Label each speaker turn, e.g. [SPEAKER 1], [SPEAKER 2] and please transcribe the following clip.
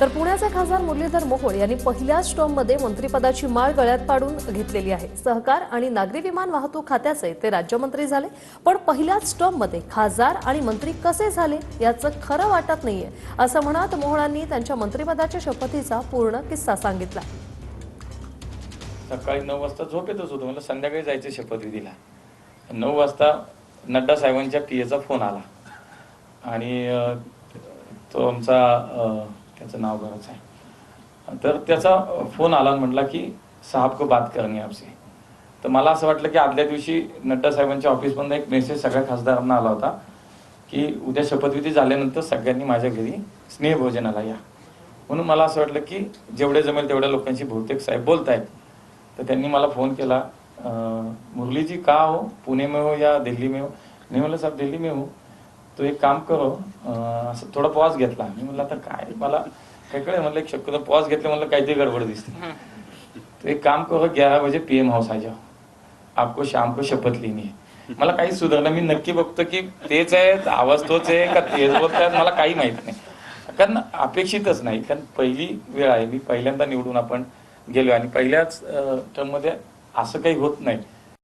[SPEAKER 1] तर पुण्याचे खासदार मुरलीधर मोहोळ यांनी पहिल्याच टर्ममध्ये मंत्रिपदाची माळ गळ्यात पाडून घेतलेली आहे। सहकार आणि नागरी विमान वाहतूक खात्याचे ते राज्यमंत्री झाले, पण पहिल्याच टर्ममध्ये खासदार आणि मंत्री कसे झाले याचं खरं वाटत नाहीये, असं म्हणत मोहोळांनी त्यांच्या मंत्रिपदाच्या शपथीचा पूर्ण किस्सा सांगितला।
[SPEAKER 2] सकाळी 9 वाजता झोपेतच होतो, मला संध्याकाळी जायचं शपथविधीला। 9 वाजता नड्डा साहेबांच्या पीएचा फोन आला आणि तो आमचा त्याचं नाव बरंच आहे, तर त्याचा फोन आला आणि म्हटला की साहब को बात करनी है आपसे। तर मला असं वाटलं की आदल्या दिवशी नड्डा साहेबांच्या ऑफिसमधून एक मेसेज सगळ्या खासदारांना आला होता की उद्या शपथविधी झाल्यानंतर सगळ्यांनी माझ्या घरी स्नेहभोजनाला या। म्हणून मला असं वाटलं की जेवढे जमेल तेवढ्या लोकांशी बहुतेक साहेब बोलतायत। तर त्यांनी मला फोन केला, मुरली जी कहाँ हो, पुणे में हो या दिल्ली में हो? नहीं म्हणलं साहब दिल्ली में हो। तो एक काम करो, असं थोडा पॉज घेतला। मी म्हणलं आता काय, मला काय कळलं, म्हणलं एक शक्यतो पॉज घेतलं, म्हणलं काहीतरी गडबड दिसते। तो एक काम करो, 11 बजे PM हाऊस आ जाओ, आपको शाम को शपथ लेनी है। मला काही सुधारणा, मी नक्की बघतो की तेच आहे, आवाज तोच आहे का तेच बोलतायत, मला काही माहित नाही, कारण अपेक्षितच नाही, कारण पहिली वेळ आहे, मी पहिल्यांदा निवडून आपण गेलो आणि पहिल्याच टर्ममध्ये असं काही होत नाही।